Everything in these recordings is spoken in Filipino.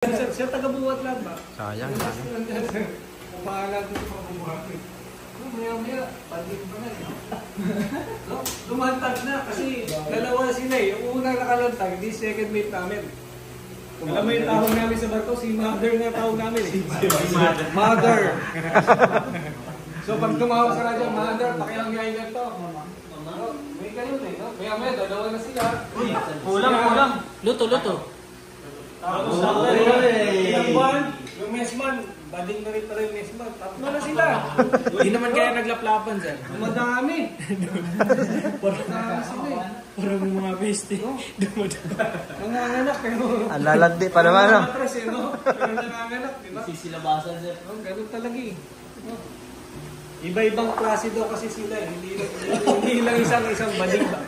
Siya taga-buwat lang ba? Sayang. Pahala dito sa pagbubuhat. Maya-maya, panding pa na eh. Lumantag na kasi dalawa sila eh. Yung unang nakalantag, hindi second mate namin. Alam mo yung tawag namin sa barko, si Mother na tawag namin eh. Mother. So pag tumawag sa radyo, Mother, pakilangayin lang to. May ganun eh, no? Maya-maya, dalawa na sila. Kulang. Luto. Tapos ilang buwan, yung mesman, bading na rin pa rin mesman. Tapos na sila. Hindi naman kaya naglaplapan sir. Madami. Madami sila eh. Parang mga bestie. Nanganganak pero... Ang lalandi pa naman, no? Matras eh, no? Pero nanganganak, di ba? Sisilabasan sir. Ganun talaga eh. Iba-ibang klase daw kasi sila eh. Hindi lang isang bading ba?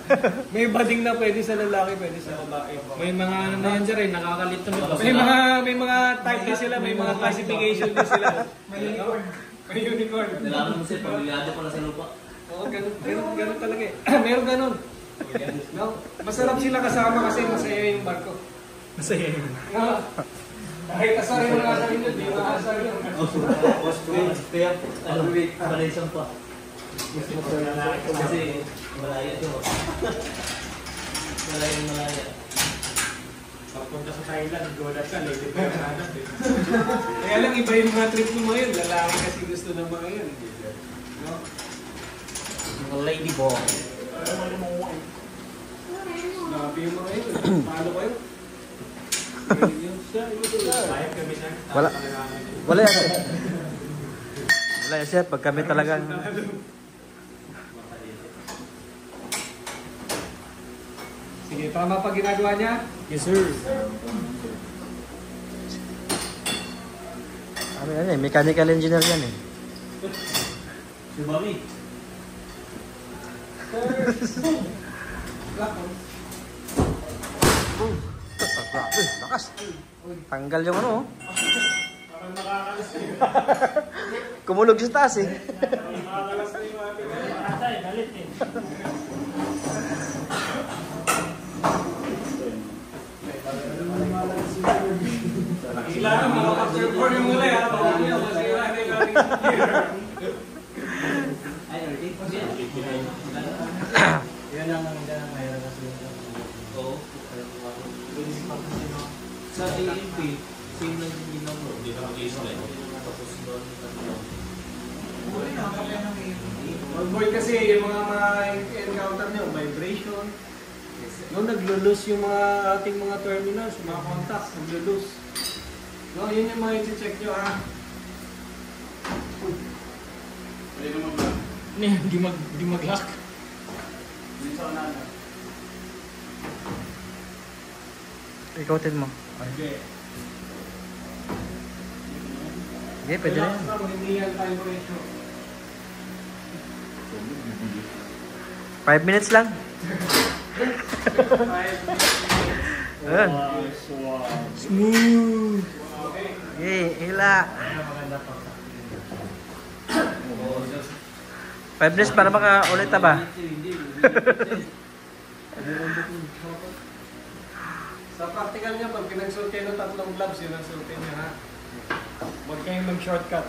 May bading na pwede sa lalaki, pwede sa babae. May mga ano na yan sir eh, nakakalito na. May mga type din sila, may mga classification din sila. May unicorn. Nalaman mo sir, pamilyado pala sa lupa. Oo, ganun talaga eh. Meron ganun. No? Masarap sila kasama kasi masaya yung barko. Masaya yun. Kahit asarin mo nasa rin yun, di ba asarin yun? Kaya, malaysian pa. Kasi, malaya ito. Malaya. Pagpunta sa Thailand, gola ka, lady pa yung hanap eh. Kaya lang iba yung mga trip mo ngayon, lalaki kasi gusto ng mga yan. No? Mga lady boy. Snappy yung mga yun. Paano kayo? Wala yan, sir. Wala yan, sir. Pag kami talagang... Sige, tama pa ginagawa niya? Yes sir. Ano yan eh? Mechanical engineer yan eh. Si Mami. Grabe, lakas. Tanggal yung ano, oh. Parang nakakalas na yun. Kumulog sa taas eh. Nakakalas na yung ating Atay, galit eh. kailangan makapag-perform yung muli ha. Bawag niya, masira na yung ating gear. Yan ang mayroon na sila. Oo. Sa AMP, same lang yung ginawa mo. Hindi na mag-i-slide. Tapos doon. Mag-board kasi yung mga encounter nyo, vibration. No, naglo-lose yung mga ating mga terminals, yung mga contacts, naglo-lose. No, yun yung mga i-check nyo ha. Pwede naman ba? Di mag-lock. Dito sa unahan. Ikotin mo. Okay. Okay, pwede na yan. Relax lang, hindi yan vibration. 5 minutes lang. 5 Ayan. Smooth. Okay. Okay, hila. 5 minutes para makaulit na ba? Sa practical nyo, pag pinagsuot kayo ng 3 gloves, yun ang suotin nyo ha. Huwag kayong mag-shortcut.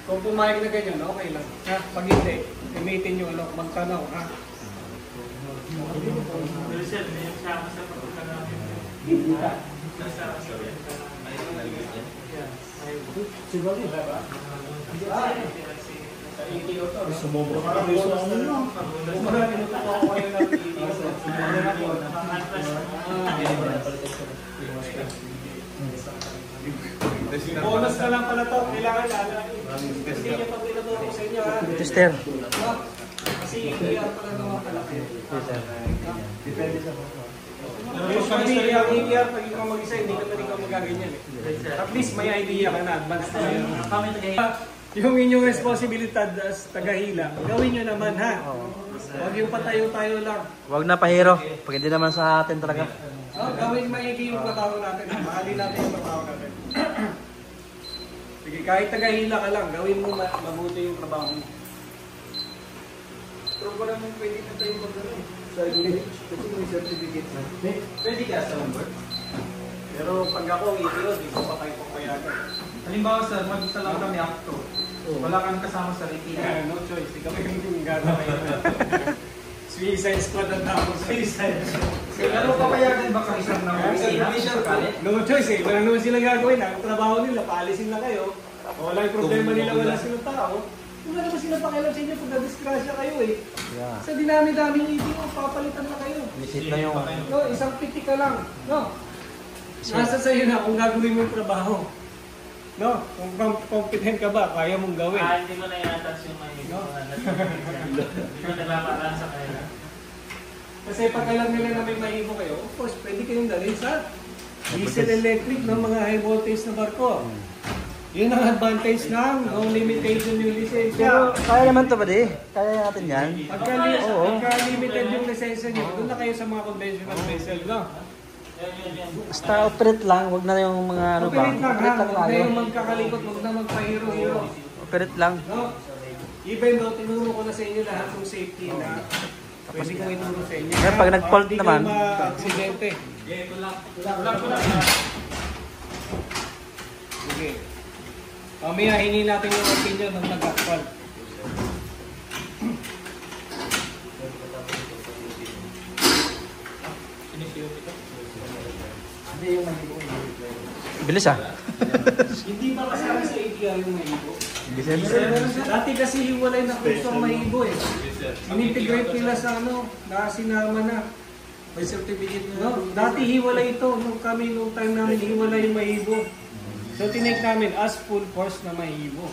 Kung pumayag na ganyan, okay lang. Ha? Pag hindi, gamitin nyo ano, magtanaw ha. Pero sir, may yung sama sa pagpunta namin. Siguro ba? Sa ETO to. Sumobro ka lang sa ano nyo. Marami na ito ako kayo ng ETO. Bonus na lang pala to. Kailangan lalaki. Hindi nyo pag tinuturo ko sa inyo ha. Tester. Kasi ETR pala naman kalaki. Depende sa Usually, ang ETR, pag ikaw mag-isa, hindi ka na rin magaganyan eh. At least may idea ka na, advance na yun. Yung inyong responsibilidad as tagahila, gawin nyo naman ha. Huwag yung patayo-tayo lang. Huwag na pahiro. Pag hindi naman sa atin talaga. Gawin maigi yung trabaho natin. Mahalin natin yung trabaho natin. Sige, kahit tagahila ka lang, gawin mo mabuti yung trabaho mo. Pero ko naman pwede na tayo mag-ano eh. Kasi may certificate na. Pwede ka sa number? Pero pag ako ETO, di ko pa tayo papayagan. Halimbawa sir, mag-isa lang kami acto. Wala kang kasama sa repeater. No choice, di kami yung gagawin. Suicide squad ang tawag. Suicide squad. Pero papayagan ba kang isang No choice eh. Wala naman silang gagawin. Ang trabaho nila, paalisin lang kayo. Wala yung problema nila, wala silang tao. Wala naman silang pakialam sa inyo pag na-disgrasya kayo eh. Yeah. Sa dinami-daming ETO, papalitan na kayo. Visit na yung... No, isang pitik ka lang. No. Nasa sa'yo na kung gagawin mo yung trabaho. No, kung confident ka ba, kaya mong gawin. Hindi ko na i-attach yung mga ito. Hindi ko nagpapataan sa kanila. Kasi pag alam nila na may mahibo kayo, of course, pwede kayong dalhin sa diesel electric ng mga high voltage na barko. Yun ang advantage ng no limitation yung lisensya. Pero kaya naman to ba di? Kaya natin yan. Pagka limited yung lisensya nyo, doon na kayo sa mga conventional vessel, no? Basta operate lang, wag na yung mga ano ba? Operate lang, ha? Operate lang Huwag na tayo. yung magkakalikot, huwag na magpahiro-hiro. Operate lang. No? Even though tinuro ko na sa inyo lahat ng safety na pwede kong ituro sa inyo. Kaya pag nag-fault Hindi naman, kayo ma-aksidente. Sige. Mamaya hingin natin yung opinion ng nag-fault. Bilis ah. Hindi ba kasama sa ATR yung mahibo? Bilis. Dati kasi hiwalay na kurso ang mahibo eh. In-integrate nila sa ano, na sinama na. May certificate na. No, dati hiwalay ito. Nung time namin hiwalay yung mahibo. So tinake namin as full force na mahibo.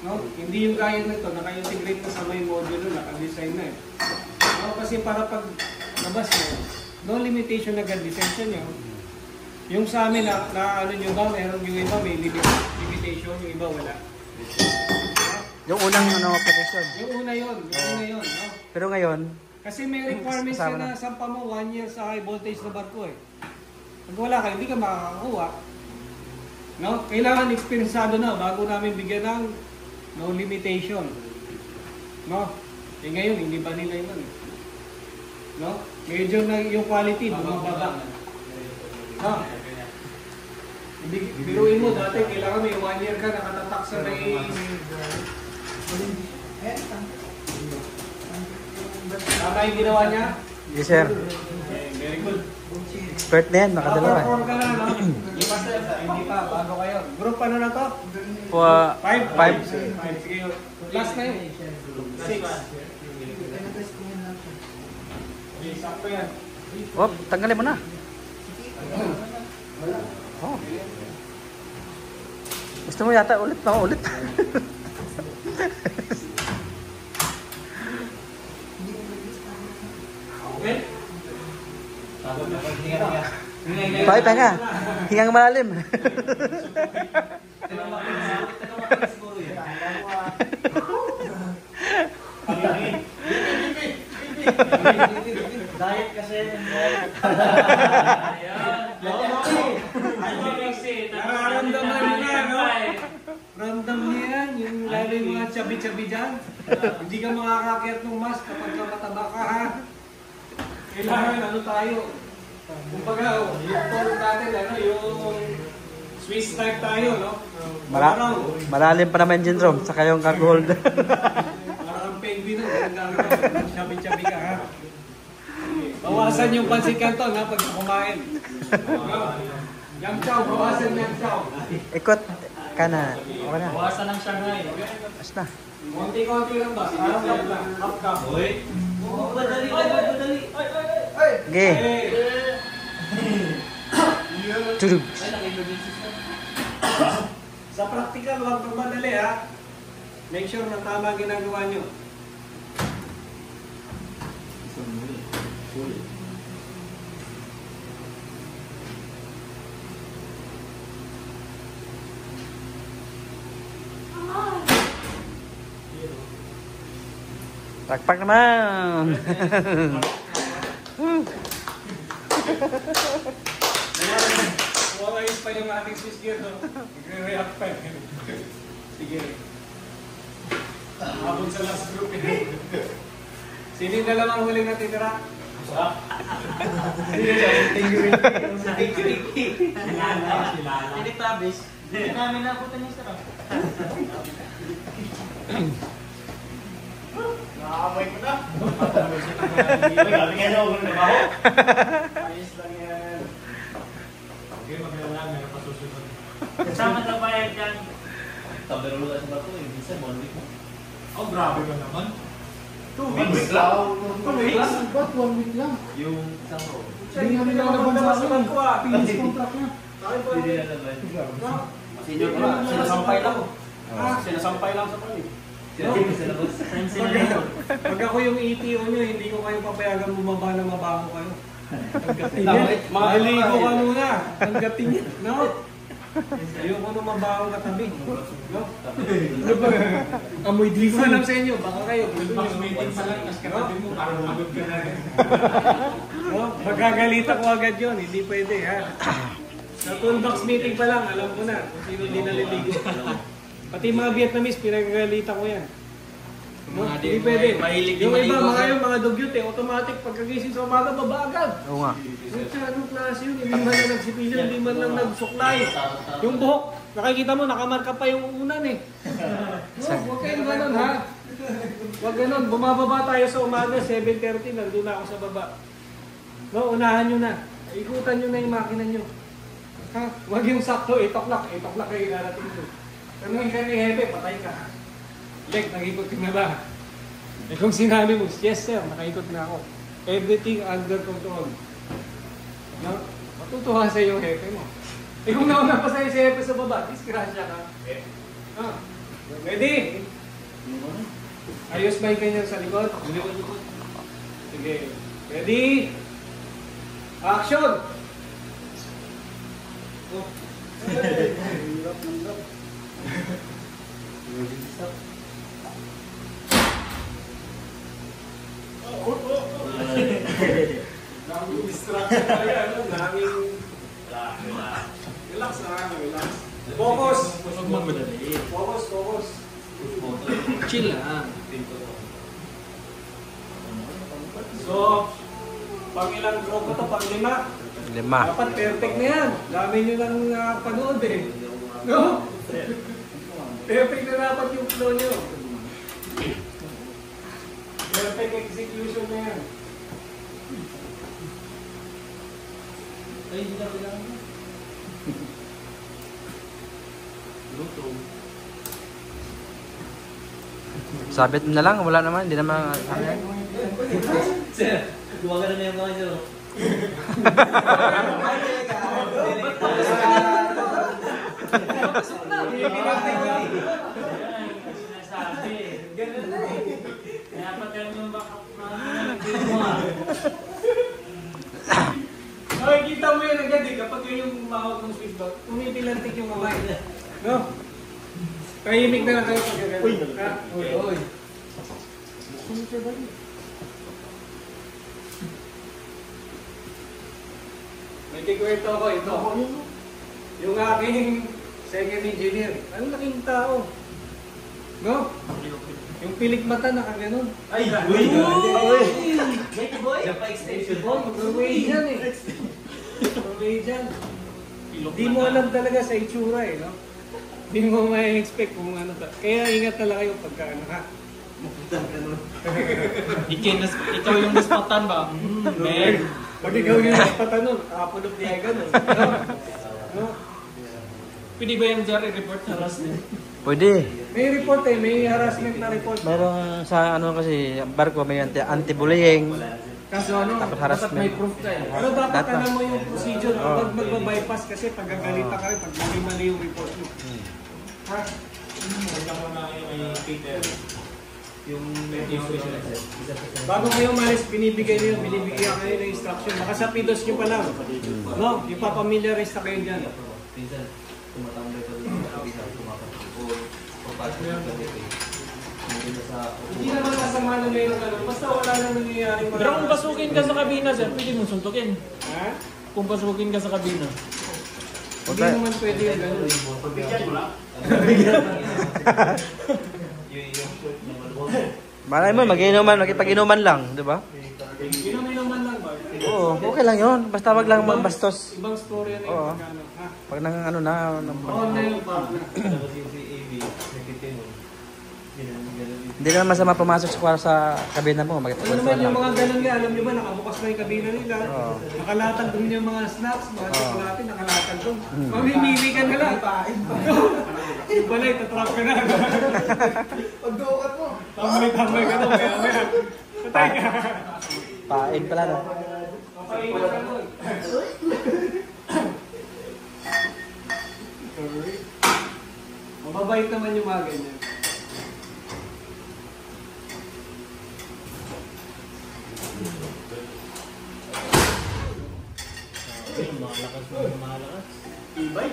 No? Hindi yung gaya na ito, naka-integrate na sa may modulo, naka-design na eh. No, kasi para pag labas mo, no limitation agad lisensya nyo. Yung sa amin na ano nyo ba, meron yung iba may limitation, yung iba wala. Yung unang ano, operation. Yung una yun, no? Pero ngayon, Kasi may requirements ka na sampa mo 1 year sa high voltage na barko eh. Pag wala ka, hindi ka makakakuha. No? Kailangan eksperyensado na bago namin bigyan ng no limitation. No? Eh ngayon, hindi ba nila yun? No? Medyo na yung quality, bumababa. No? Biruin mo, dati kailangan may 1 year ka nakatatak sa may... Tama yung ginawa niya? yes sir. Okay, very good. Expert na yan, nakadalawa. Nakaperform ka na, no? Hindi pa, bago kayo. Group ano na to? 5. 5. Sige, last na yun. 6. Okay, sakto yan. Oh, tanggalin mo na. Oh. Gusto mo yata ulit na ulit. Okay? Pahay pa nga. Hingang malalim. Diet kasi. Nararamdaman niya, no? Ramdam niya yan, yung lalo yung mga chabi-chabi dyan. Hindi ka makakakyat ng mask kapag mataba ka, ha? Kailangan, ano tayo? Kumbaga, yung tone natin, ano, yung Swiss type tayo, no? Malalim pa naman yung room, saka yung cargo hold. Parang penguin, no? Chabi-chabi ka, ha? Bawasan yung pansit canton, ha, pag kumain. Yang chow, bawasan yung chow. Ikot kanan. Okay na. Bawasan ng Shanghai. As na. Konti-konti lang ba? Half cup lang. Half cup. Madali, madali. Okay. Tudug. Sa practical, huwag kang madali, ha? Make sure na tama ang ginagawa nyo. Pakpak naman. Ayos pa yung ating switch gear, no? Nagre-react pa. Sige. Habang sa last group, Sino yung dalawang huling natitira? Tinitabis. Hindi namin nabutan yung sarap. Nakaamoy ko na. Gabi nga na ako ng baho. Ayos lang yan. Okay, magkailangan meron pa susunod. Kasama na bayad dyan. Tabero lang sa bato eh. Minsan, 1 week mo. Oh, grabe ka naman. 2 weeks lang. 2 weeks? Ba't 1 week lang? Yung isang row. Hindi nga nilalaban sa akin. Finish contract niya. Hindi na naman. Senior ko na. Sinasampay lang. Sinasampay lang sa pali. Pag ako yung ETO nyo, hindi ko kayo papayagan bumaba na mabaho kayo. Mahaligo ka muna. Hanggatin niya. No? Ayoko nung mabaho katabi. No? Amoy di ko alam sa inyo. Baka kayo. Max meeting pa lang, mas katabi mo, parang magod ka na rin. No? Magagalit ako agad yun. Hindi pwede ha. Sa toolbox meeting pa lang, alam ko na kung sino di naliligo. Pati mga Vietnamese, pinagagalita ko yan. No? Hindi pwede. Yung iba, mga dugyot automatic pagkagising sa umaga, baba agad. Oo nga. Anong klase yun? Hindi man lang nagsipilyo, hindi man lang nagsuklay. Yung buhok, nakikita mo, nakamarka pa yung unan eh. No, huwag kayong ganun ha. Huwag ganun, bumababa tayo sa umaga, 7:30, nandun na ako sa baba. No, unahan nyo na. Ikutan nyo na yung makina nyo. Ha? Huwag yung sakto, 8 o'clock kayo darating nyo. Tanungin ka ni Hebe, patay ka. Leg, nakikot ka na ba? Eh kung sinabi mo, yes sir, nakaikot na ako. Everything under control. No? Matutuwa sa iyo, Hepe mo. Eh kung nauna pa sa'yo si Hepe sa baba, disgrasya ka. Ah. Ready? Ayos ba yung kanya sa likod? Sige. Ready? Action! Oh. Hirap. Daming distraction talaga, ano? Daming... Relax na, relax. Focus! Focus. Chill lang. So, pang ilang group ko to? Pang 5? 5. Dapat perfect na yan. Dami nyo lang panood eh. No? Perfect na dapat yung flow nyo. Perfect execution na yan. Ay, hindi na kailangan mo. Luto. Sabit mo na lang, wala naman, hindi naman ano yan. Sir, gumawa na yung mga nyo. Sinasabi. Kaya pa kayo yung backup na Okay, kita mo yan agad eh. Kapag yun yung mahawag ng switch back, tumipilantik yung kamay. No? Tahimik na lang kayo pag gagawin. Uy! Uy! May kikwento ako ito. Yung aking second engineer. Ang laking tao. No? Yung pilik mata nakaganon. Ay! Uy! Mighty boy! Napa-extension Oh, mag-away dyan eh. Mag-away dyan. Hindi mo alam talaga sa itsura eh, no? Hindi mo ma-expect kung ano ta. Kaya ingat talaga kayo pagka ano ha. Ikaw yung naspatan ba? Men! Pag ikaw yung naspatan nun, kapulog niya gano'n. No? Pwede ba yung Jerry report harassment? Pwede. May report eh, may harassment na report. Meron sa ano kasi, barko may anti-bullying. Kaso ano, Dapat dapat harassment. may proof ka eh. Pero dapat Dapat. alam mo yung procedure, huwag magbabypass kasi pag gagalita ka rin, pag mali-mali yung report mo. Ha? Huwag mo na yung Peter. Yung Bago kayo umalis, binibigyan kayo ng instruction. Baka sa pidos nyo pa lang. No? Yung papamiliarize na kayo dyan. Pinsan, tumatambay pa doon sa kabisa, tumatambay. Papasok yung gabi. Hindi naman kasama na meron ka basta wala nang nangyayari. Pero kung pasukin ka sa kabina, sir, pwede mong suntukin. Ha? Kung pasukin ka sa kabina. Hindi naman pwede yung gano'n. Bigyan mo lang. Malay mo, mag-inuman lang, di ba? Inom-inuman lang. Oo, okay lang yun. Basta wag lang magbastos. Ibang story na Oo. yung pagkano. Ha? Pag nang ano na, Oo na yung pa. hindi naman masama pumasok sa kwarto sa kabina mo. Ano Magkakwarto naman yung lang. mga ganun nga, alam niyo ba, nakabukas na yung kabina nila. Oo. Nakalatag doon yung mga snacks, mga Oo. chocolate, nakalatag doon. Mamimili ka na lang. Yung pala, itatrap ka na. Pag-dukat mo. Tambay ka na, maya. Patay ka. Pain pala no. Papainit ka nun. Mababait naman yung mga ganyan. Ibay.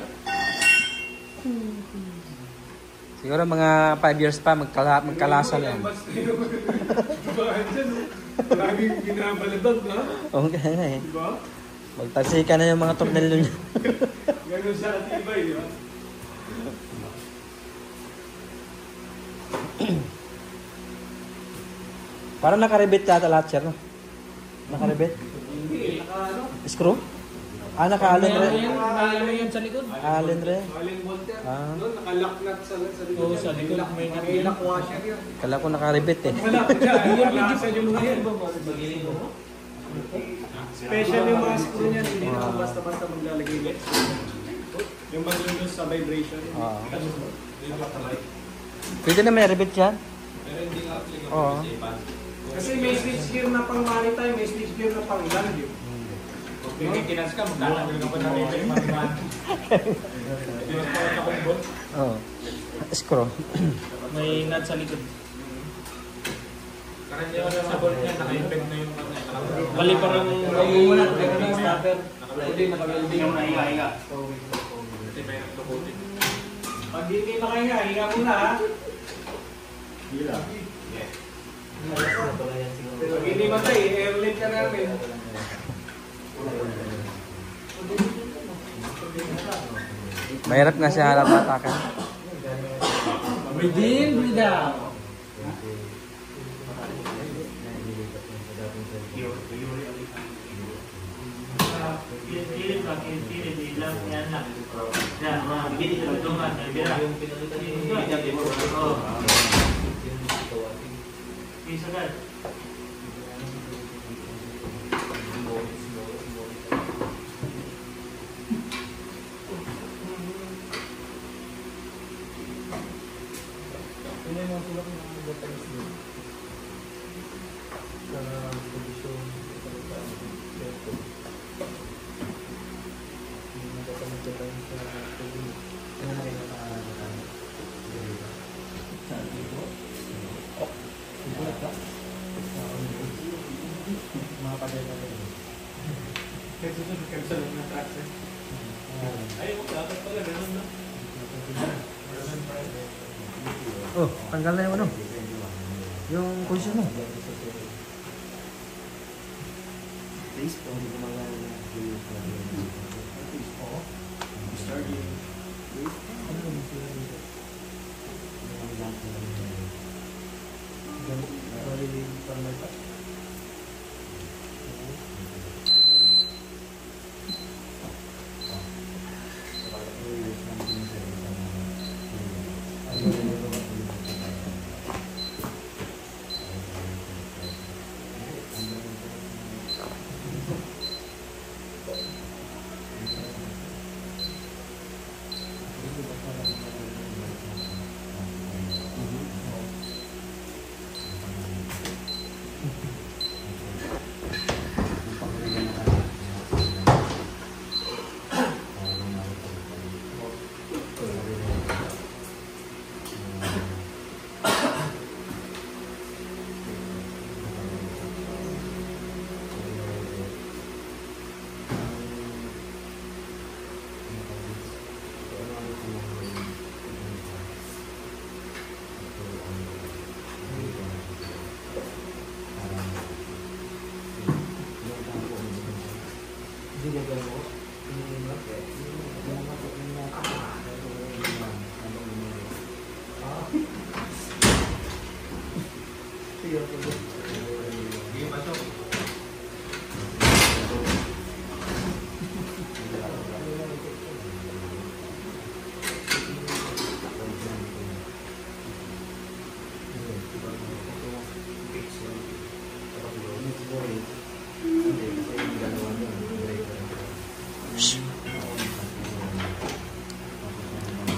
Siguro mga 5 years pa magkalasal yan. Bakit dyan, no? Laging binabalabag, no? Oo, kaya nga eh. Diba? Magtansika na yung mga tornilyo niya. Ganun siya katibay, di ba? Parang nakaribit yata lahat siya, no? Nakaribit? Hindi, naka ano? Screw? Ah, naka-allen rin. Nalo yan sa likod. Allen rin. Aling volter. Ah. Doon, nakalaknat sa likod. Oo, sa likod may nakita. Lock washer yun. Kala ko nakaribit eh. Wala ko dyan. Nakasan yung mga yan. Special yung mga screw niyan. Hindi naman basta-basta maglalagay net. Yung maging doon sa vibration. Oo. Pwede na may ribit yan? Oo. Kasi may switch gear na pang maritime, may switch gear na pang land yun. Maintenance ka, magkakaroon ka pa na rin yung mga Oo. Screw. may nut sa likod. Karaniwan sa bolt niya, naka-effect na yung mali parang Wala, kaya na stopper. Hindi, naka-welding. yung naiga-iga. Pag hindi makahinga, hinga muna ha. Pag hindi matay, airlit ka namin. Mahirap nga siya harap atakan. Breathe in, breathe out. Kilit lang, kilit lang, yan lang. Yan, mga bigyan sa lagdungan, nabira. Oo. Piso agad. Oh, tanggal na yung ano? Yung cushion mo.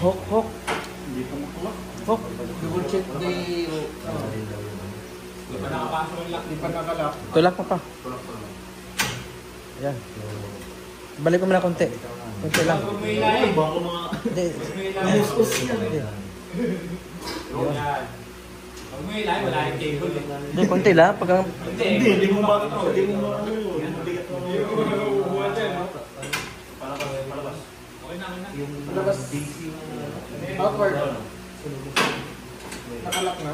Hook, hook. Hindi pa makuha. Hook. Double check the... Hindi pa nakapasok yung lock. Hindi pa nakalak. Tulak mo pa. Ayan. Balik ko muna konti. Konti lang. Huwag mo ilalim. Baka mga... Hindi. Huwag mo ilalim. Hindi. Yan. Huwag mo ilalim. Wala yung cable. Hindi, konti lang. Pag ang... Hindi mo ba ito? Hindi mo ba ito? Palabas. Okay na, okay na. Labas. Outward. Nakalak na.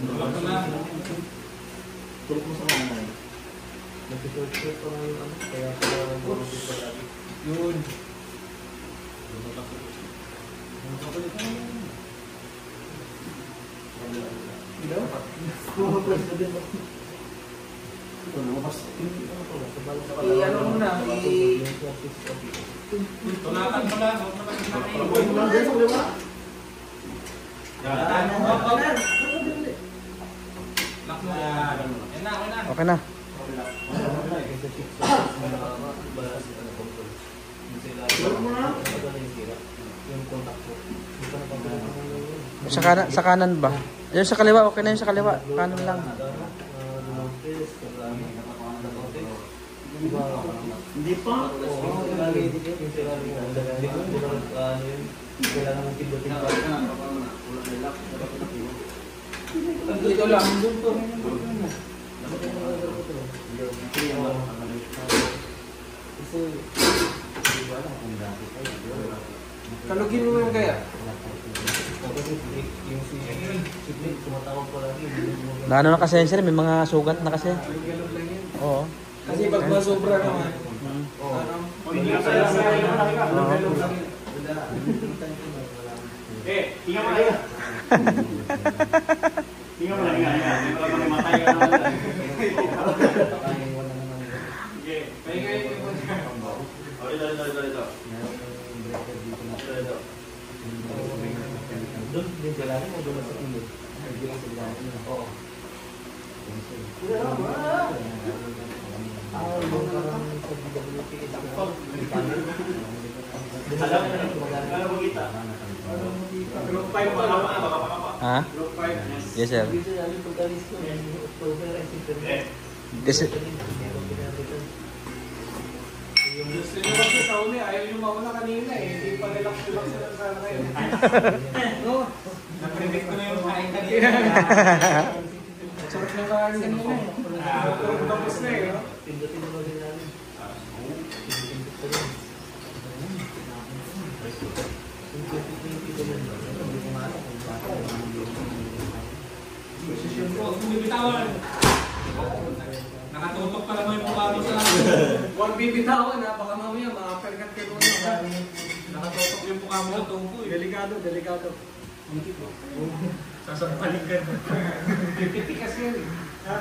Tulak ko na. Tulog mo sa kamay. Yun. Ano mo na? Tunatan mo lang. Huwag mo lang Lock mo yan. Yan na, okay na. Okay na. Sa kanan ba? Yung sa kaliwa, okay na yung sa kaliwa. Kanan lang. Hindi pa. Dito lang. Kalugin mo yung kaya. Naano na kasi sir, may mga sugat na kasi. Galog lang yan. Oo. Kasi pag masobra naman, Tingnan mo lang. Tingnan mo lang. Hindi mo lang matay ka naman. Okay. Pahinga yung Dito. Doon din sila rin o doon sa ilog? Oo. Alam mo kita. Group 5 pa lang. Ha? Group 5. Yes sir. Kasi yung gusto nyo kasi sa uli, ayaw nyo mauna kanina eh. Hindi pa relax-relax na sana kayo. No? Na-predict ko na yung kain kanina. Sarap na kain kanina eh. Tapos na eh. no? Huwag mo bibitawan. Nakatutok pa naman yung mukha mo sa... Huwag bibitawan ha, baka mamaya makapergat kayo na. Nakatutok yung mukha mo sa tungko eh. Delikado, delikado. Sasampalin ka na. Pipitikas yan eh. Ha?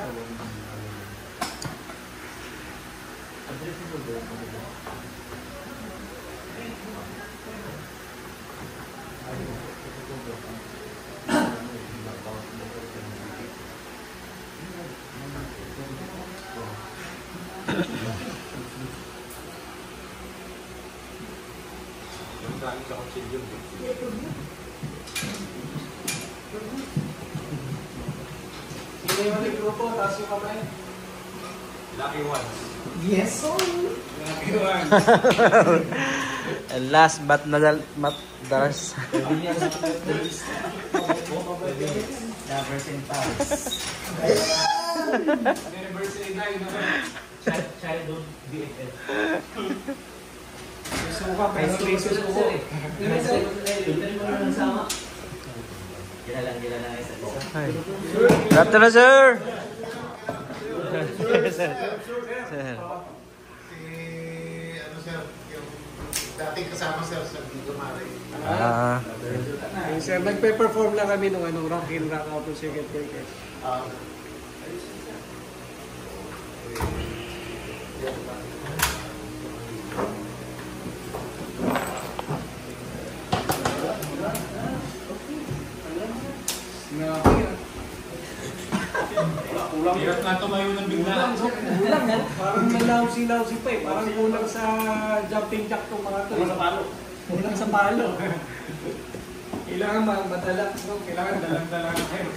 Sino yung ating grupo? Taas yung kamay. Lucky ones. Yes, sir. Lucky one. And last but not the last. Anniversary na yun naman. Childhood BFF. Suka, pero may susuko. Hi. Good afternoon, sir. Sir. Ano sir, yung dating kasama sir sa Dito Mare. Ah. Sir, nagpe-perform lang kami nung Rock in Rock Out to Circuit Breaker. Kulang Hirap nga tumayo ng bigla. Kulang, no? Parang nalaw-si pa eh. Parang kulang sa jumping jack tong mga to. Kulang sa palo. Kulang sa palo. Kailangan madala, no? Kailangan Dalang-dalang kayo.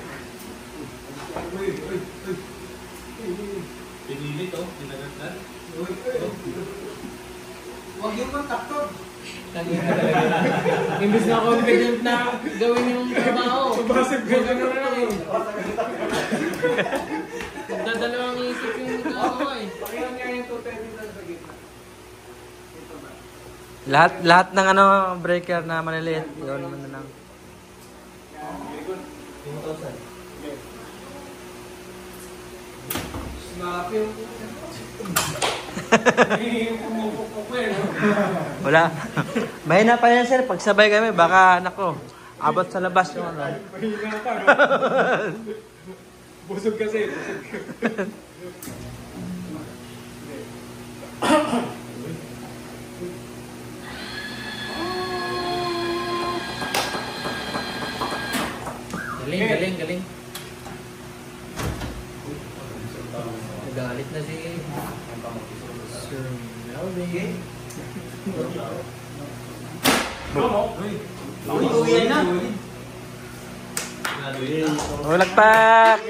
Pinilit oh, pinagagdan. Huwag yung kontaktor. Imbis na confident na gawin yung trabaho. Subasip ka na lang eh. Dadalawang isip yung gagawa eh. Pakailan nga yung 210 dito sa gitna. Ito ba? Lahat ng ano breaker na maliliit, yun naman na lang. Yan, very good. 5,000. Okay. Snap yung... Yung pumupukpuk ko eh, no? Wala. Mahina pa yan sir, pag sabay kami, baka nako, abot sa labas yung ano. Mahina pa, no? Busog kasi, busog. Galing. Nagalit na si Sir Melvin. Uwi na. Ulagpak!